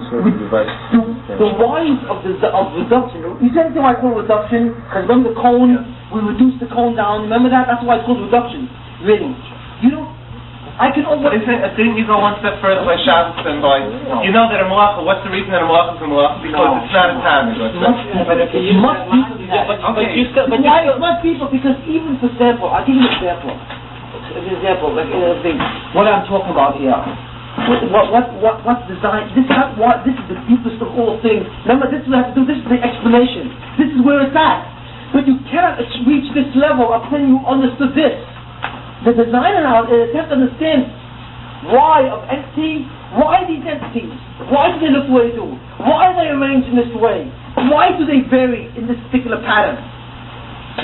The why of reduction. You said why I call reduction, because remember the cone, we reduced the cone down. Remember that? That's why it's called reduction. Really. I can But didn't you go one step further by Shabbos and by, you know that a malacha, what's the reason that a malacha is a malacha? Because it's not a time. It must be. It must be because even, for example, I'll give you an example. Like what I'm talking about here. What's design? This is the deepest of all things. Remember, this is what I have to do. This is the explanation. This is where it's at. But you cannot reach this level until you understood this. The designer now has to understand why of entity. Why these entities? Why do they look the way they do? Why are they arranged in this way? Why do they vary in this particular pattern?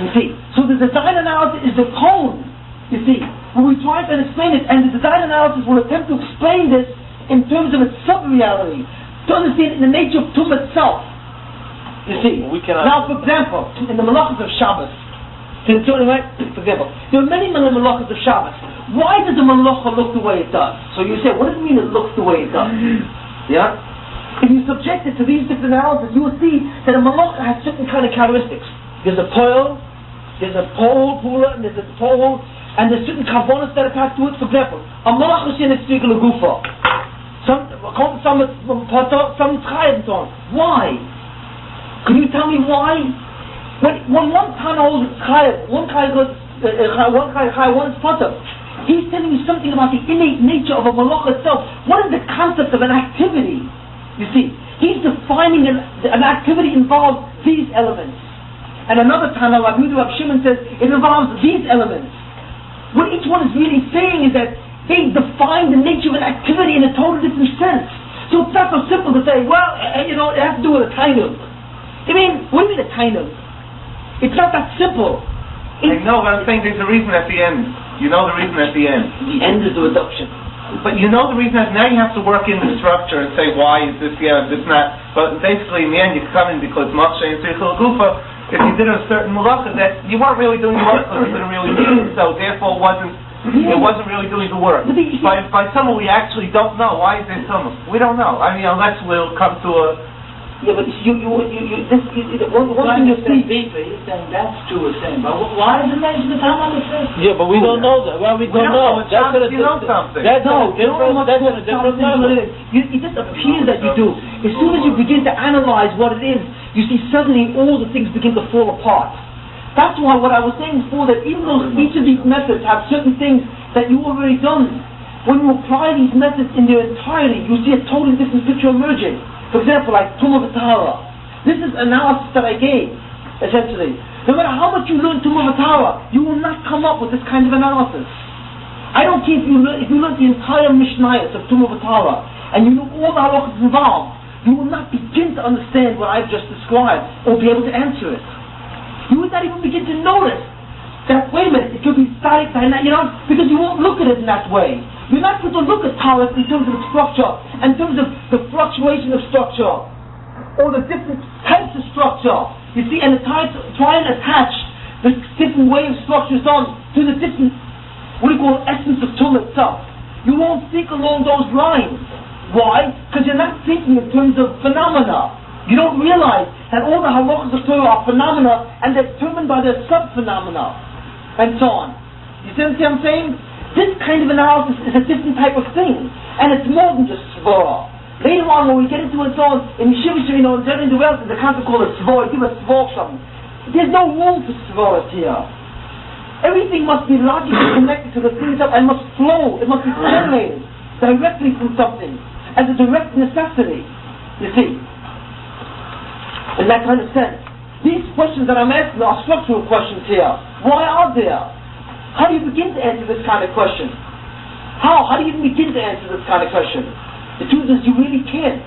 You see. So the design analysis is the cone. You see, when we try to explain it, and the design analysis will attempt to explain this in terms of its sub-reality, to understand the nature of Tum itself. You see, now for example, in the Malachas of Shabbos, for example, there are many Malachas of Shabbos. Why does the Malacha look the way it does? So you say, what does it mean it looks the way it does? Yeah? If you subject it to these different analyses, you will see that a Malacha has certain kind of characteristics. There's a pole, and there's a pole, and there's certain components that attach to it. For example, a malach is in its particular gufa. Some chayav and so on. Why? Can you tell me why? When one Tana holds chayav, one chayav is potter, he's telling you something about the innate nature of a malach itself. What is the concept of an activity? You see, he's defining an activity involves these elements. And another Tana, like Rav Shimon says, it involves these elements. What each one is really saying is that they define the nature of an activity in a totally different sense. So it's not so simple to say, well, it has to do with a tainug. I mean, what do you mean a tainug? It's not that simple. I know, but I'm saying there's a reason at the end. You know the reason at the end. The end is the reduction. But you know the reason, now you have to work in the structure and say, why is this, this not. But basically, in the end, you come in because Moshe and Tzrichel Gufa, if you did a certain malacha that you weren't really doing the work because you didn't really need it, so therefore it wasn't really doing the work. By someone we actually don't know. Why is there someone? We don't know. I mean, unless we'll come to a... Yeah, but one thing you see deeper, he's saying that's true, we're saying. But why is it mentioned the time on the first? Yeah, but we don't know that. Well, we don't know. That's you know something. That's a different level. It just appears that you do. As soon as you begin to analyze what it is, you see suddenly all the things begin to fall apart. That's why what I was saying before, that even though each of these methods have certain things that you already done, when you apply these methods in their entirety, you see a totally different picture emerging. For example, like Tumah V'Tahara. This is analysis that I gave, essentially. No matter how much you learn Tumah V'Tahara, you will not come up with this kind of analysis. I don't care if you learn the entire Mishnayos of Tumah V'Tahara, and you know all the halachas involved, you will not begin to understand what I've just described, or be able to answer it. You would not even begin to notice that, wait a minute, it could be static, because you won't look at it in that way. You're not going to look at Taurus in terms of its structure, in terms of the fluctuation of structure, or the different types of structure. You see, and try and attach the different way of structures on to the different, essence of Tum itself. You won't think along those lines. Why? Because you're not thinking in terms of phenomena. You don't realize that all the halachas of Torah are phenomena, and they're determined by their sub-phenomena, and so on. You see what I'm saying? This kind of analysis is a different type of thing, and it's more than just svara. Later on, when we get into it, so on, in Yeshiva, and everything else, there's a concept called a svara. Give a svara something. There's no room for svara here. Everything must be logically connected to the things and must flow. It must be generated directly from something as a direct necessity. You see, in that kind of sense, these questions that I'm asking are structural questions here. Why are there? How do you begin to answer this kind of question? How do you even begin to answer this kind of question? The truth is, you really can't,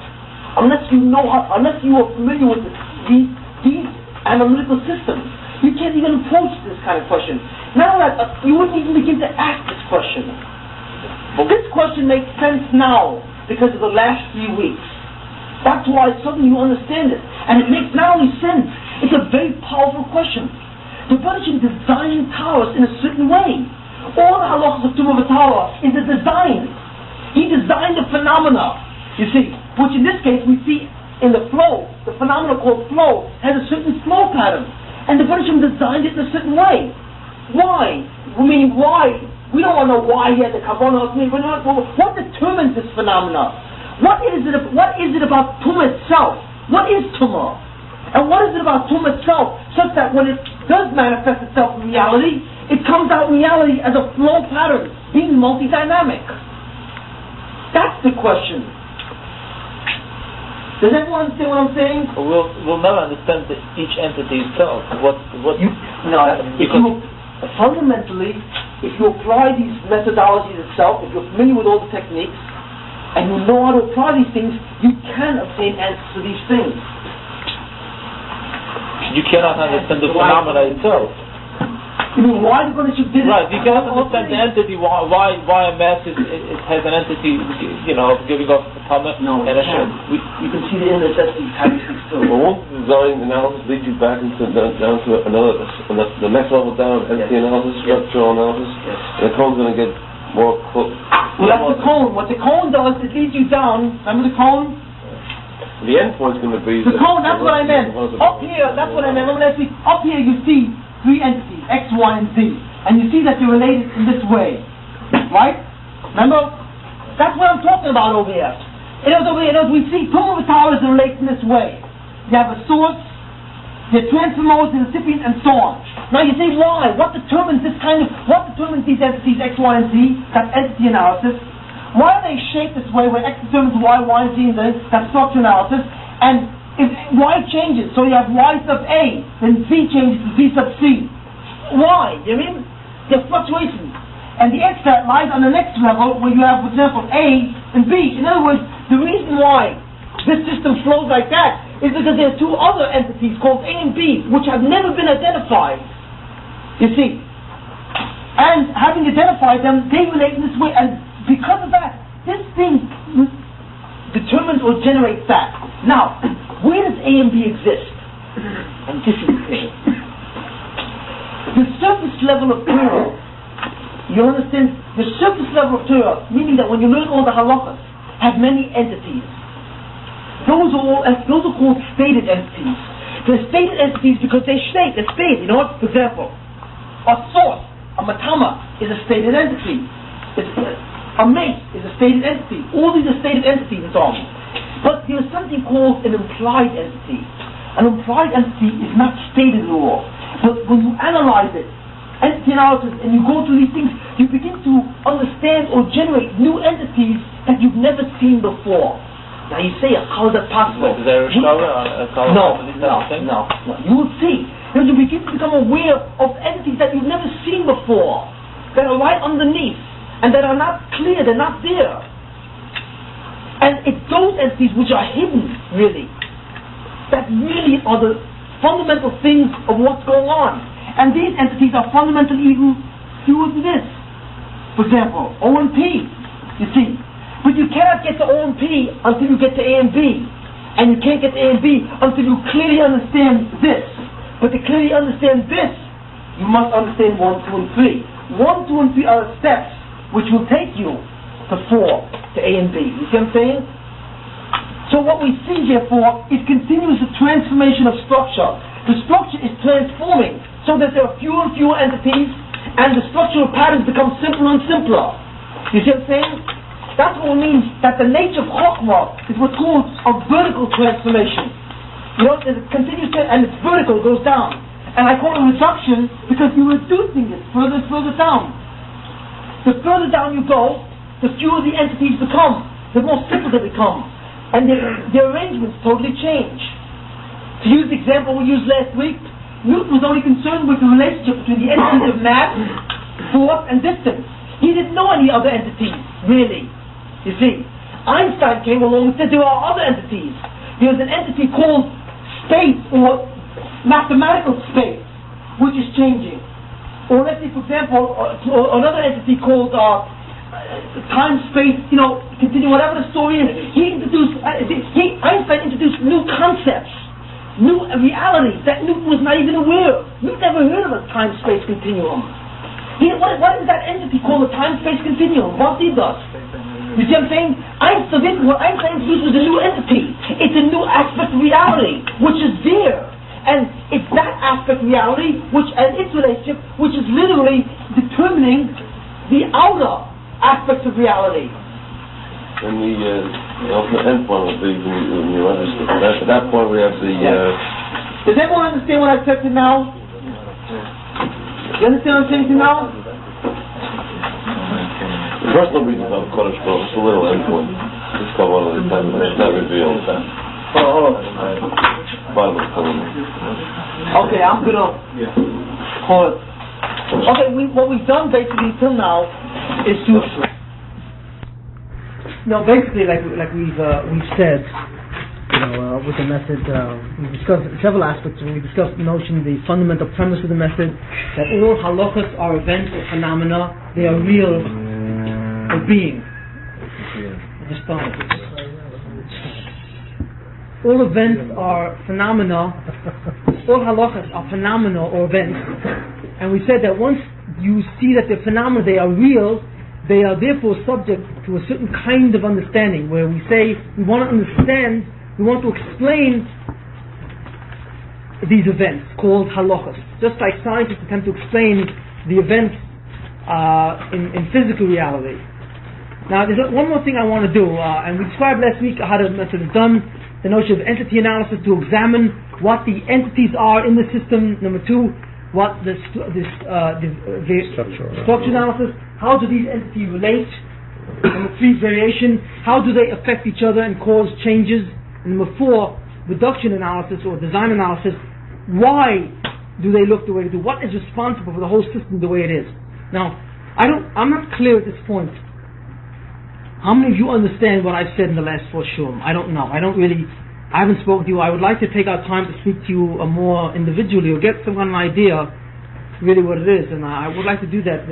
unless you are familiar with these analytical systems. You can't even approach this kind of question. Now that you wouldn't even begin to ask this question. But this question makes sense now because of the last few weeks. That's why suddenly you understand it, and it makes not only sense. It's a very powerful question. The Rebbe designed Taurus in a certain way. All the halachas of Tumah V'Tahara is a design. He designed the phenomena, you see, which in this case we see in the flow. The phenomena called flow has a certain flow pattern, and the Rebbe designed it in a certain way. Why? I mean, why? We don't want to know why he had the kavanah. What determines this phenomena? What is it about Tumah itself? What is Tumah? And what is it about Tumah itself such that when it does manifest itself in reality, it comes out in reality as a flow pattern, being multi-dynamic? That's the question. Does everyone understand what I'm saying? We'll never understand each entity itself. Fundamentally, if you apply these methodologies itself, if you're familiar with all the techniques, and you know how to apply these things, you can obtain answers to these things. You cannot understand the phenomena itself. You mean why the Ganesh did it? Right, you cannot understand the entity, why a mass it has an entity, giving off a Tameh. No, and you can see the inner necessities, how these things too. Well, won't design analysis lead you back down to the next level down, entity analysis, structural analysis, and the cone's going to get more close. Well, that's the cone. What the cone does, it leads you down. Remember the cone? The end point's going to be... The cone, that's what I meant. Up here, that's what I meant. Remember last week? Up here you see three entities, X, Y, and Z. And you see that they're related in this way. Right? Remember? That's what I'm talking about over here. We see two of the towers that relate in this way. You have a source, the transfer modes, the recipient, and so on. Now you say why? What determines these entities, X, Y, and Z? That's entity analysis. Why are they shaped this way where X determines Y, Y, and Z, and Z? That's structure analysis. And if Y changes, so you have Y sub A, then Z changes to Z sub C. Why? You mean? There are fluctuations. And the X that lies on the next level where you have, for example, A and B. In other words, the reason why this system flows like that is because there are two other entities called A and B which have never been identified. You see? And having identified them, they relate in this way, and because of that, this thing determines or generates that. Now, where does A and B exist? And this is the thing. The surface level of Torah, you understand? The surface level of Torah, meaning that when you learn all the halachas, have many entities. Those are called stated entities. They're stated entities because they're stated. You know what? For example, a source, a matama, is a stated entity. A mace is a stated entity. All these are stated entities and so on. But there's something called an implied entity. An implied entity is not stated at all. But when you analyze it, entity analysis, and you go through these things, you begin to understand or generate new entities that you've never seen before. Now you say, how is that possible? Is there a No. You will see. Because you begin to become aware of entities that you've never seen before, that are right underneath, and that are not clear, they're not there. And it's those entities which are hidden, really, that really are the fundamental things of what's going on. And these entities are fundamentally even fewer than this. For example, O and P, you see. But you cannot get to O and P until you get to A and B. And you can't get to A and B until you clearly understand this. But to clearly understand this, you must understand 1, 2, and 3. 1, 2, and 3 are the steps which will take you to 4, to A and B. You see what I'm saying? So what we see, therefore, is continuous transformation of structure. The structure is transforming so that there are fewer and fewer entities, and the structural patterns become simpler and simpler. You see what I'm saying? That's what it means, that the nature of Chokhmah is what's called a vertical transformation. You know, there's a continuous, and it's vertical, it goes down. And I call it reduction because you're reducing it further and further down. The further down you go, the fewer the entities become, the more simple they become. And their arrangements totally change. To use the example we used last week, Newton was only concerned with the relationship between the entities of mass, force, and distance. He didn't know any other entities, really. You see, Einstein came along and said there are other entities. There's an entity called space, or mathematical space, which is changing. Or let's say, for example, or another entity called time, space, continue, whatever the story is. Einstein introduced new concepts, new realities that Newton was not even aware of. Newton never heard of a time-space continuum. What is that entity called a time-space continuum? What he does? You see what I'm saying? What Einstein introduced was a new entity. It's a new aspect of reality, which is there. And it's that aspect of reality, which, and its relationship, which is literally determining the outer aspects of reality. And the ultimate end point will be when you understand. At that point, we have the. Does everyone understand what I've said to now? You understand what I'm saying to now? The first one reads about Kodesh Baruch, it's a little end point. It's called one of the times, it's not revealed. Bottom of the column. Okay, I'm gonna hold it. Okay, what we've done basically till now is to. No, basically, like we've said, with the method, we discussed several aspects. We discussed the notion, the fundamental premise of the method, that all halachas are events or phenomena. They are real or being. All events are phenomena. All halachas are phenomena or events, and we said that once you see that they're phenomena, they are real. They are therefore subject to a certain kind of understanding, where we say we want to understand, we want to explain these events called halachas. Just like scientists attempt to explain the events in physical reality. Now, there's one more thing I want to do, and we described last week how the method is done. The notion of entity analysis, to examine what the entities are in the system. Number two, what the structure analysis. How do these entities relate? Number three, variation. How do they affect each other and cause changes? And number four, reduction analysis or design analysis. Why do they look the way they do? What is responsible for the whole system the way it is? Now, I'm not clear at this point. How many of you understand what I've said in the last four shurim? I don't know. I haven't spoken to you. I would like to take our time to speak to you more individually, or get some kind of idea really what it is, and I would like to do that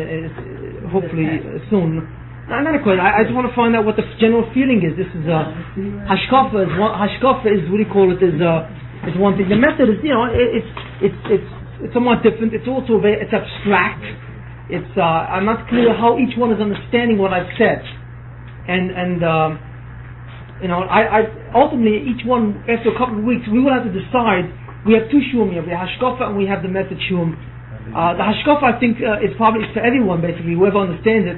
hopefully soon. Not a question. I just want to find out what the general feeling is. This is hashkafa is what do you call it? Is one thing. The method is it's somewhat different. It's also it's abstract. I'm not clear how each one is understanding what I've said, and I ultimately each one after a couple of weeks we will have to decide. We have two shurim here. We have hashkafa and we have the method shurim. The hashkafa, I think, is probably for everyone, basically, whoever understands it.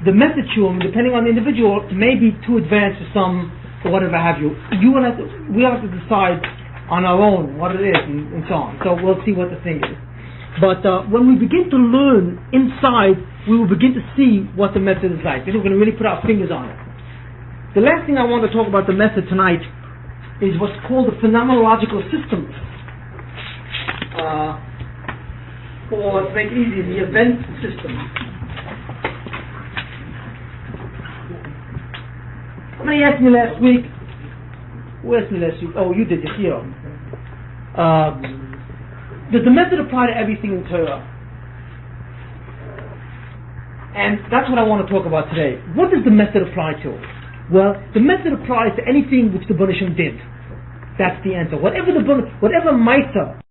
The method shurim, depending on the individual, may be too advanced for some, or whatever have you. We will have to decide on our own what it is, and so on. So we'll see what the thing is. But when we begin to learn inside, we will begin to see what the method is like. Then we're going to really put our fingers on it. The last thing I want to talk about the method tonight is what's called the phenomenological systems. Or to make it easy, the event system. Somebody asked me last week. Who asked me last week? Oh, you did, Yechiro. Does the method apply to everything in Torah? And that's what I want to talk about today. What does the method apply to? Well, the method applies to anything which the Banishim did. That's the answer. Whatever Maisa